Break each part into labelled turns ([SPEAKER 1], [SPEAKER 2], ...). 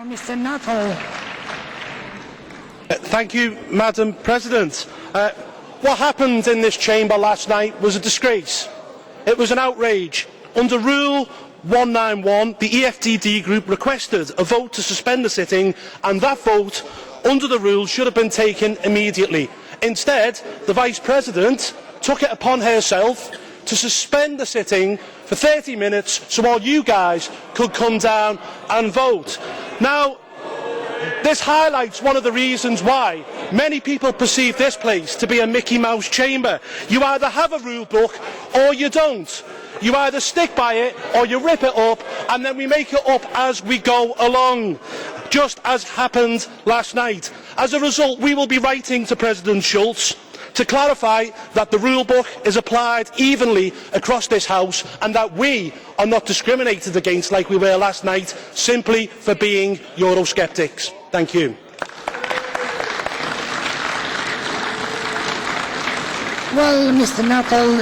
[SPEAKER 1] Mr. Nuttall.
[SPEAKER 2] Thank you, Madam President. What happened in this chamber last night was a disgrace. It was an outrage. Under Rule 191, the EFDD group requested a vote to suspend the sitting, and that vote, under the rules, should have been taken immediately. Instead, the Vice President took it upon herself to suspend the sitting for 30 minutes so all you guys could come down and vote. Now, this highlights one of the reasons why many people perceive this place to be a Mickey Mouse chamber. You either have a rule book or you don't. You either stick by it or you rip it up, and then we make it up as we go along, just as happened last night. As a result, we will be writing to President Schulz to clarify that the rule book is applied evenly across this House and that we are not discriminated against like we were last night simply for being Eurosceptics. Thank you.
[SPEAKER 1] Well, Mr. Nuttall,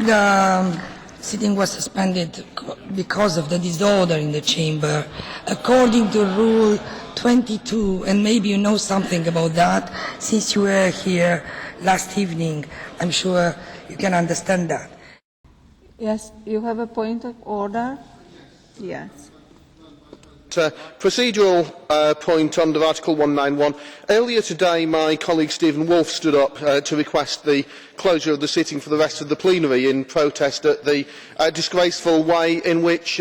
[SPEAKER 1] the sitting was suspended because of the disorder in the chamber, according to Rule 22, and maybe you know something about that since you were here last evening. I'm sure you can understand that.
[SPEAKER 3] Yes, you have a point of order? Yes.
[SPEAKER 4] Procedural point under Article 191. Earlier today, my colleague Steven Woolfe stood up to request the closure of the sitting for the rest of the plenary in protest at the disgraceful way in which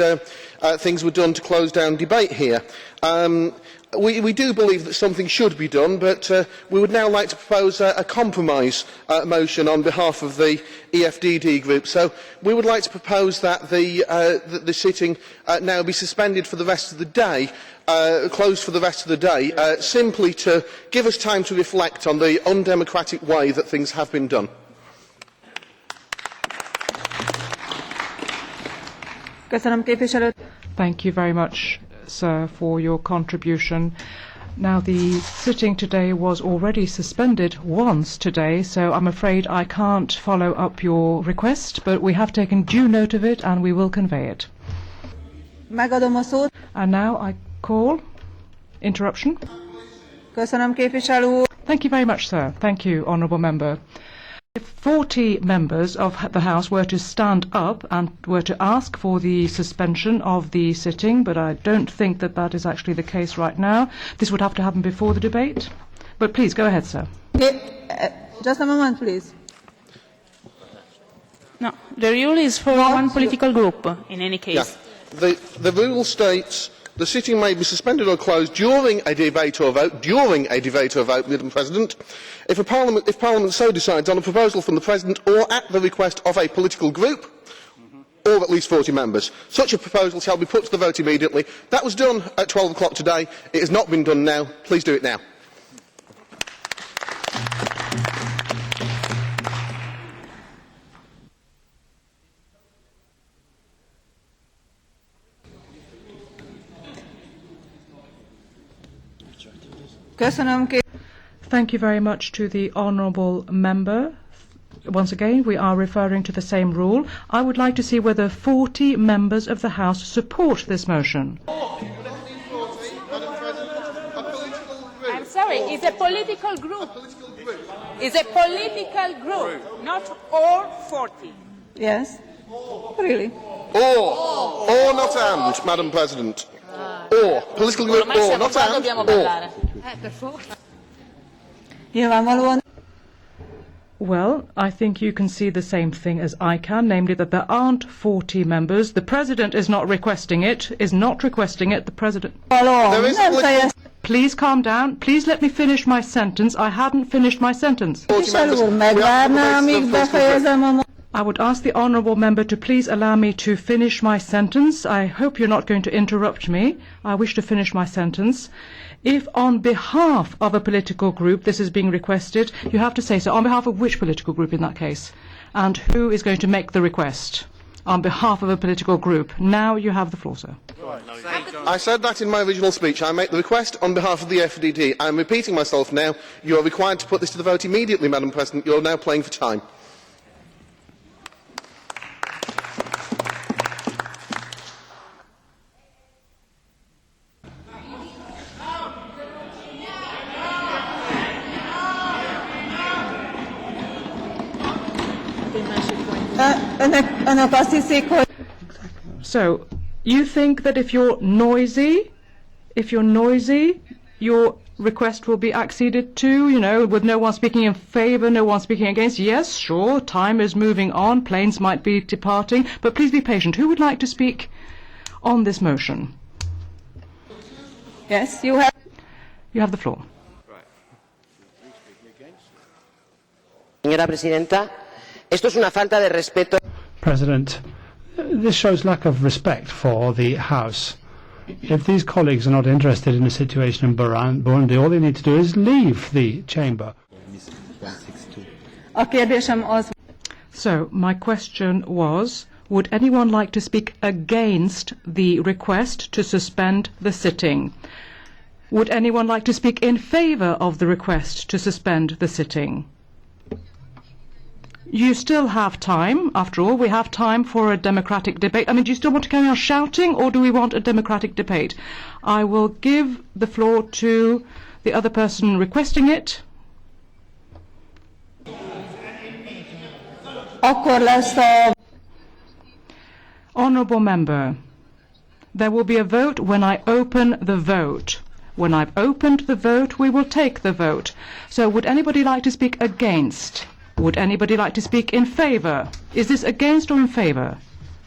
[SPEAKER 4] things were done to close down debate here. We do believe that something should be done, but we would now like to propose a compromise motion on behalf of the EFDD group. So we would like to propose that the sitting now be suspended for the rest of the day, closed for the rest of the day, simply to give us time to reflect on the undemocratic way that things have been done.
[SPEAKER 5] Thank you very much, sir, for your contribution. Now, the sitting today was already suspended once today, so I'm afraid I can't follow up your request, but we have taken due note of it and we will convey it. And now I call interruption. Thank you very much, sir. Thank you, honourable member. If 40 members of the House were to stand up and were to ask for the suspension of the sitting, but I don't think that that is actually the case right now. This would have to happen before the debate. But please, go ahead, sir.
[SPEAKER 3] Just a moment, please.
[SPEAKER 6] No, the rule is for one political group, in any case.
[SPEAKER 4] Yeah. The rule states the sitting may be suspended or closed during a debate or vote, Madam President, if Parliament so decides on a proposal from the President or at the request of a political group or at least 40 members. Such a proposal shall be put to the vote immediately. That was done at 12 o'clock today. It has not been done now. Please do it now.
[SPEAKER 5] Thank you very much to the honourable member. Once again, we are referring to the same rule. I would like to see whether 40 members of the House support this motion.
[SPEAKER 6] I'm sorry, it's a political group. It's a political group, not all 40.
[SPEAKER 3] Yes? Really?
[SPEAKER 4] Or not and, Madam President. Or political group or not and or.
[SPEAKER 5] Well, I think you can see the same thing as I can, namely that there aren't 40 members. The President is not requesting it, the President... Please calm down. Please let me finish my sentence. I hadn't finished my sentence. I would ask the honourable member to please allow me to finish my sentence. I hope you're not going to interrupt me. I wish to finish my sentence. If on behalf of a political group this is being requested, you have to say so. On behalf of which political group in that case? And who is going to make the request? On behalf of a political group. Now you have the floor, sir.
[SPEAKER 4] I said that in my original speech. I make the request on behalf of the FDD. I am repeating myself now. You are required to put this to the vote immediately, Madam President. You are now playing for time.
[SPEAKER 3] Önök azt hiszik, hogy...
[SPEAKER 5] So, you think that if you're noisy, your request will be acceded to, you know, with no one speaking in favour, no one speaking against? Yes, sure, time is moving on, planes might be departing, but please be patient. Who would like to speak on this motion?
[SPEAKER 3] Yes, you have...
[SPEAKER 5] You have the floor.
[SPEAKER 7] Señora Presidenta, esto es una falta de respeto.
[SPEAKER 8] President, this shows lack of respect for the House. If these colleagues are not interested in the situation in Burundi, all they need to do is leave the chamber.
[SPEAKER 3] A kérdésem az...
[SPEAKER 5] So, my question was, would anyone like to speak against the request to suspend the sitting? Would anyone like to speak in favour of the request to suspend the sitting? You still have time. After all, we have time for a democratic debate. I mean, do you still want to carry on shouting, or do we want a democratic debate? I will give the floor to the other person requesting it.
[SPEAKER 3] Akkor lesz a...
[SPEAKER 5] Honourable Member, there will be a vote when I open the vote. When I've opened the vote, we will take the vote. So would anybody like to speak against? Would anybody like to speak in favour? Is this against or in favour?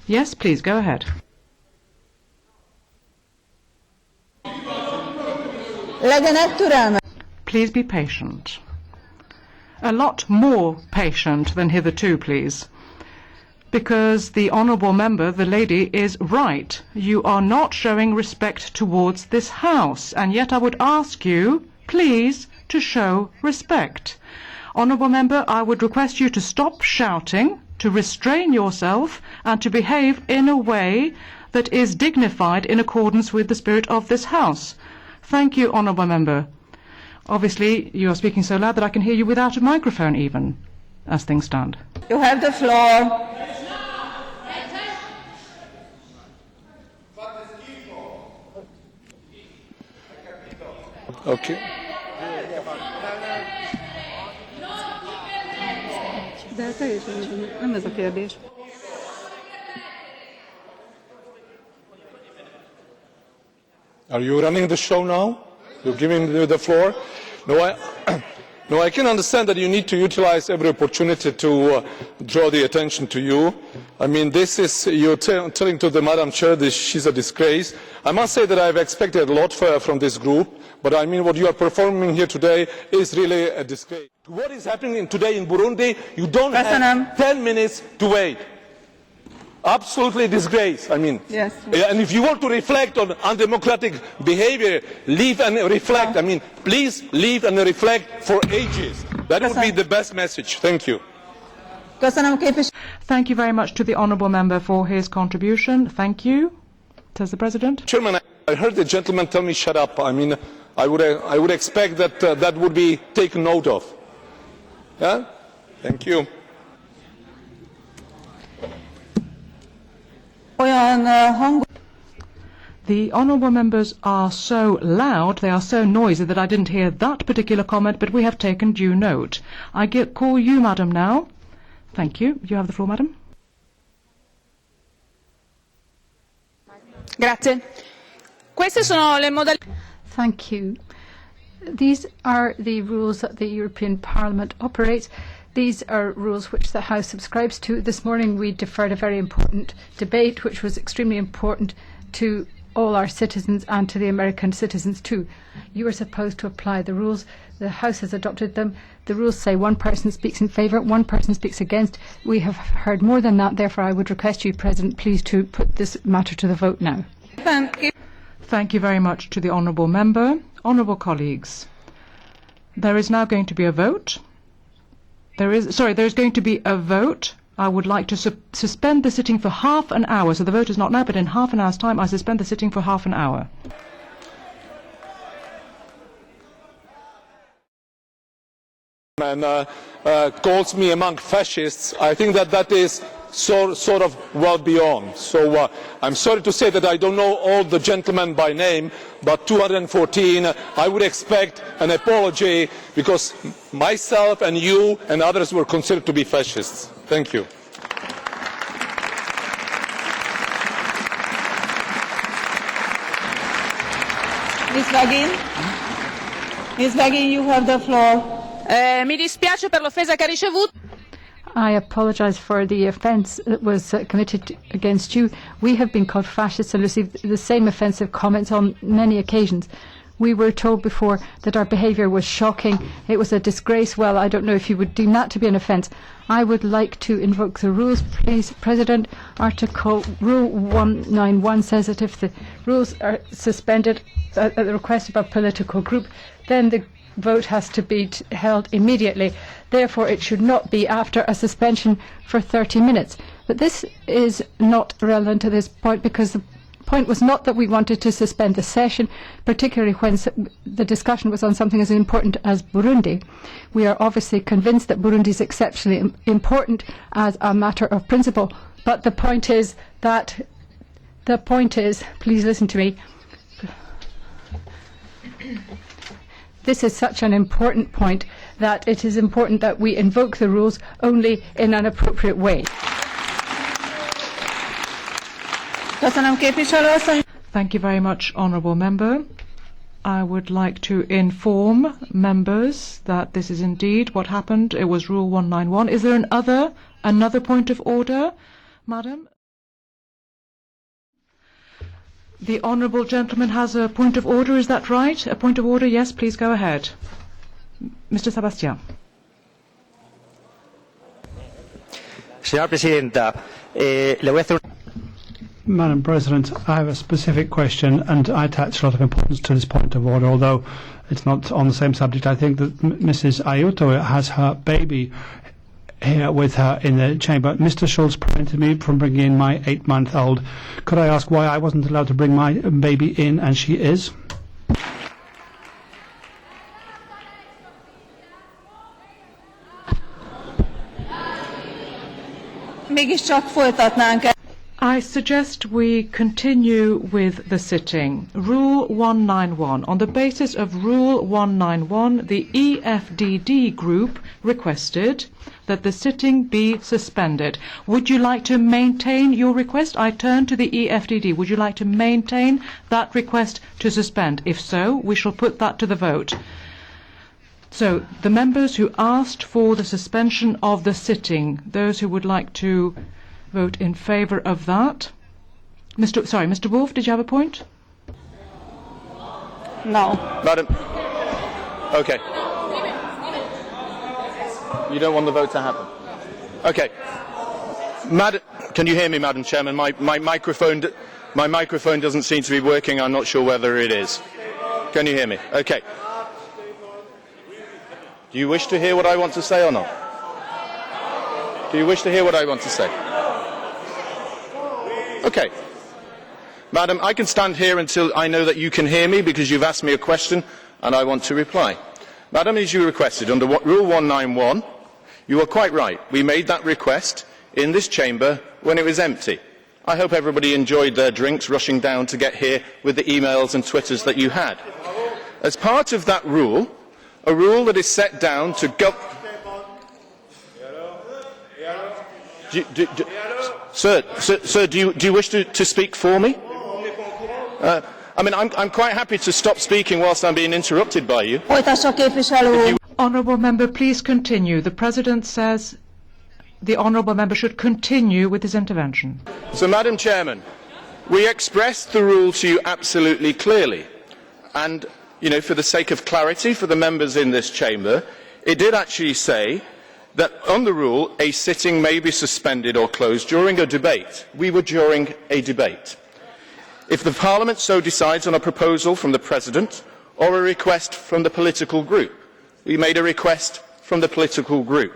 [SPEAKER 5] Yes, please, go ahead.
[SPEAKER 3] Legyenek türelmes.
[SPEAKER 5] Please be patient. A lot more patient than hitherto, please. Because the honourable member, the lady, is right. You are not showing respect towards this House, and yet I would ask you, please, to show respect. Honourable Member, I would request you to stop shouting, to restrain yourself, and to behave in a way that is dignified in accordance with the spirit of this House. Thank you, Honourable Member. Obviously, you are speaking so loud that I can hear you without a microphone even, as things stand.
[SPEAKER 3] You have the floor.
[SPEAKER 9] Okay.
[SPEAKER 3] De teljesen nem ez a kérdés.
[SPEAKER 9] Are you running the show now? You're giving me the floor? No, I can understand that you need to utilize every opportunity to draw the attention to you. I mean, this is, you're telling to the Madam Chair that she's a disgrace. I must say that I've expected a lot from this group, but I mean what you are performing here today is really a disgrace. What is happening today in Burundi, you don't have 10 minutes to wait. Absolutely disgrace. I mean,
[SPEAKER 3] yes.
[SPEAKER 9] And if you want to reflect on undemocratic behavior, leave and reflect. I mean, please leave and reflect for ages. That would be the best message. Thank you.
[SPEAKER 5] Thank you very much to the honourable member for his contribution. Thank you, says the President.
[SPEAKER 9] Chairman, I heard the gentleman tell me shut up. I mean, I would expect that that would be taken note of. Yeah? Thank you.
[SPEAKER 5] The honourable members are so loud, they are so noisy that I didn't hear that particular comment, but we have taken due note. I call you, Madam, now. Thank you. You have the floor, Madam.
[SPEAKER 6] Grazie. Queste sono le modalità.
[SPEAKER 10] Thank you. These are the rules that the European Parliament operates. These are rules which the House subscribes to. This morning we deferred a very important debate which was extremely important to all our citizens and to the American citizens too. You are supposed to apply the rules. The House has adopted them. The rules say one person speaks in favour, one person speaks against. We have heard more than that. Therefore, I would request you, President, please to put this matter to the vote now.
[SPEAKER 5] Thank you very much to the honourable member. Honourable colleagues, there is now going to be a vote. There is going to be a vote. I would like to suspend the sitting for half an hour. So the vote is not now, but in half an hour's time, I suspend the sitting for half an hour.
[SPEAKER 9] And calls me among fascists. I think that is sort of well beyond. So I'm sorry to say that I don't know all the gentlemen by name, but 214, I would expect an apology because myself and you and others were considered to be fascists. Thank you.
[SPEAKER 3] Ms. Begin? Ms. Begin, you have the floor.
[SPEAKER 6] Mi dispiace per l'offesa che ha ricevuto.
[SPEAKER 10] I apologise for the offence that was committed against you. We have been called fascists and received the same offensive comments on many occasions. We were told before that our behaviour was shocking. It was a disgrace. Well, I don't know if you would deem that to be an offence. I would like to invoke the rules, please, President. Rule 191 says that if the rules are suspended at the request of a political group, then the vote has to be held immediately. Therefore, it should not be after a suspension for 30 minutes. But this is not relevant to this point, because the point was not that we wanted to suspend the session, particularly when the discussion was on something as important as Burundi. We are obviously convinced that Burundi is exceptionally important as a matter of principle. But the point is, please listen to me. This is such an important point that it is important that we invoke the rules only in an appropriate way.
[SPEAKER 5] Thank you very much, Honourable Member. I would like to inform members that this is indeed what happened. It was Rule 191. Is there another point of order, Madam? The Honourable Gentleman has a point of order, is that right? A point of order, yes, please go ahead. Mr. Sebastian.
[SPEAKER 11] Señora Presidenta, le voy a hacer...
[SPEAKER 8] Madam President, I have a specific question, and I attach a lot of importance to this point of order, although it's not on the same subject. I think that Mrs. Aiuto has her baby here with her in the chamber. Mr. Schulz prevented me from bringing in my 8-month-old. Could I ask why I wasn't allowed to bring my baby in, and she is?
[SPEAKER 3] Mégiscsak folytatnánk.
[SPEAKER 5] I suggest we continue with the sitting. Rule 191. On the basis of Rule 191, the EFDD group requested that the sitting be suspended. Would you like to maintain your request? I turn to the EFDD. Would you like to maintain that request to suspend? If so, we shall put that to the vote. So, the members who asked for the suspension of the sitting, those who would like to vote in favour of that. Mr. Woolfe, did you have a point?
[SPEAKER 3] No.
[SPEAKER 9] Madam. Okay. You don't want the vote to happen? Okay. Madam, can you hear me, Madam Chairman? My microphone doesn't seem to be working. I'm not sure whether it is. Can you hear me? Okay. Do you wish to hear what I want to say or not? Do you wish to hear what I want to say? Okay. Madam, I can stand here until I know that you can hear me, because you've asked me a question and I want to reply. Madam, as you requested under Rule 191, you are quite right. We made that request in this chamber when it was empty. I hope everybody enjoyed their drinks rushing down to get here with the emails and Twitters that you had. As part of that rule, a rule that is set down to Sir, do you wish to speak for me? I'm quite happy to stop speaking whilst I'm being interrupted by you.
[SPEAKER 5] Honourable Member, please continue. The President says the Honourable Member should continue with his intervention.
[SPEAKER 9] So, Madam Chairman, we expressed the rule to you absolutely clearly. And, for the sake of clarity for the members in this chamber, it did actually say that on the rule, a sitting may be suspended or closed during a debate. We were during a debate. If the Parliament so decides on a proposal from the President or a request from the political group, we made a request from the political group.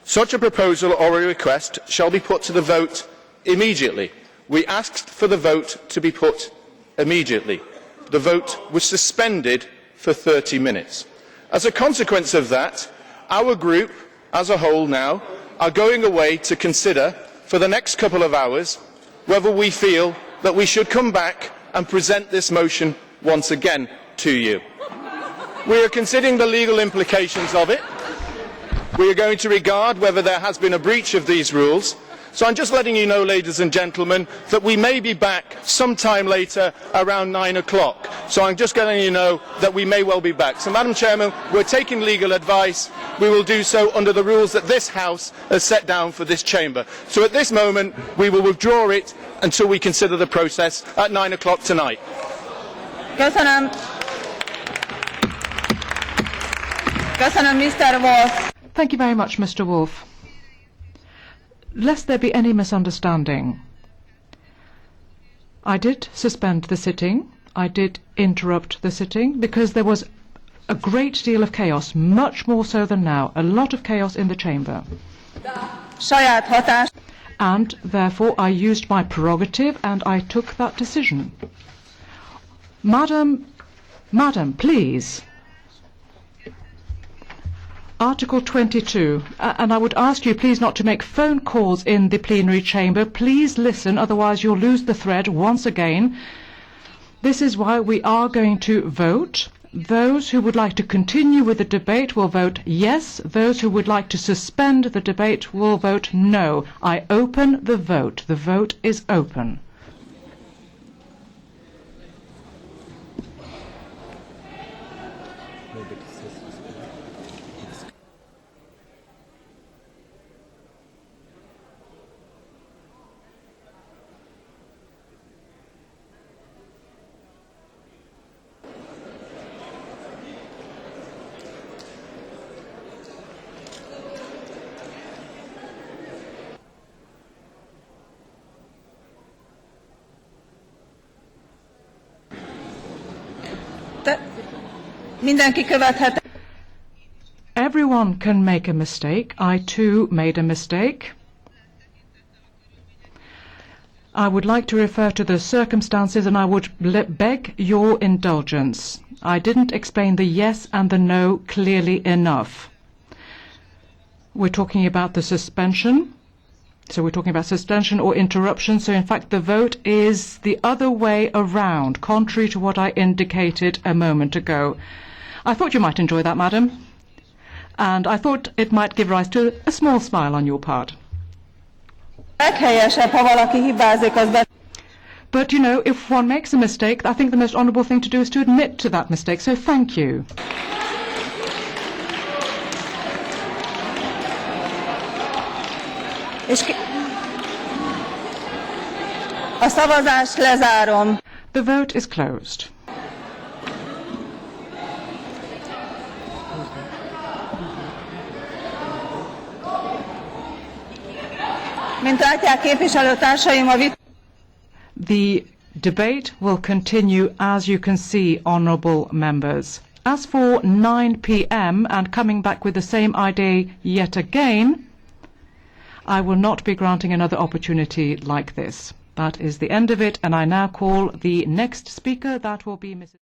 [SPEAKER 9] Such a proposal or a request shall be put to the vote immediately. We asked for the vote to be put immediately. The vote was suspended for 30 minutes. As a consequence of that, our group as a whole now are going away to consider for the next couple of hours whether we feel that we should come back and present this motion once again to you. We are considering the legal implications of it. We are going to regard whether there has been a breach of these rules,
[SPEAKER 2] So I'm just letting you know, ladies and gentlemen, that we may be back sometime later around 9 o'clock. So I'm just letting you know that we may well be back. So, Madam Chairman, we're taking legal advice. We will do so under the rules that this House has set down for this chamber. So at this moment, we will withdraw it until we consider the process at 9 o'clock tonight.
[SPEAKER 3] Köszönöm. Köszönöm, Mr. Woolfe.
[SPEAKER 5] Thank you very much, Mr. Woolfe. Lest there be any misunderstanding, I did suspend the sitting. I did interrupt the sitting because there was a great deal of chaos, much more so than now, a lot of chaos in the chamber. And therefore I used my prerogative and I took that decision. Madam, please. Article 22, and I would ask you please not to make phone calls in the plenary chamber. Please listen, otherwise you'll lose the thread once again. This is why we are going to vote. Those who would like to continue with the debate will vote yes. Those who would like to suspend the debate will vote no. I open the vote. The vote is open. Everyone can make a mistake. I too made a mistake. I would like to refer to the circumstances and I would beg your indulgence. I didn't explain the yes and the no clearly enough. We're talking about the suspension. So we're talking about suspension or interruption. So in fact the vote is the other way around, contrary to what I indicated a moment ago. I thought you might enjoy that, madam. And I thought it might give rise to a small smile on your part. But you know, if one makes a mistake, I think the most honourable thing to do is to admit to that mistake. So thank you. The vote is closed. The debate will continue, as you can see, honourable members. As for 9 p.m. and coming back with the same idea yet again, I will not be granting another opportunity like this. That is the end of it, and I now call the next speaker. That will be Mrs.